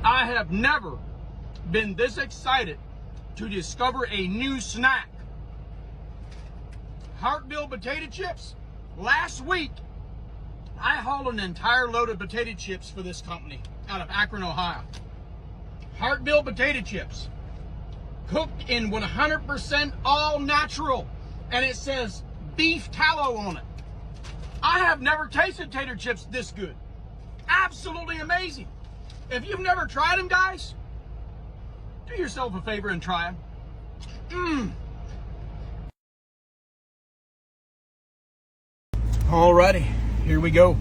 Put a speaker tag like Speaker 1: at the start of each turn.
Speaker 1: I have never been this excited to discover a new snack. Hartville potato chips. Last week, I hauled an entire load of potato chips for this company out of Akron, Ohio. Hartville potato chips, cooked in 100% all natural, and it says beef tallow on it. I have never tasted tater chips this good. Absolutely amazing. If you've never tried them, guys, do yourself a favor and try them. Alrighty, here we go.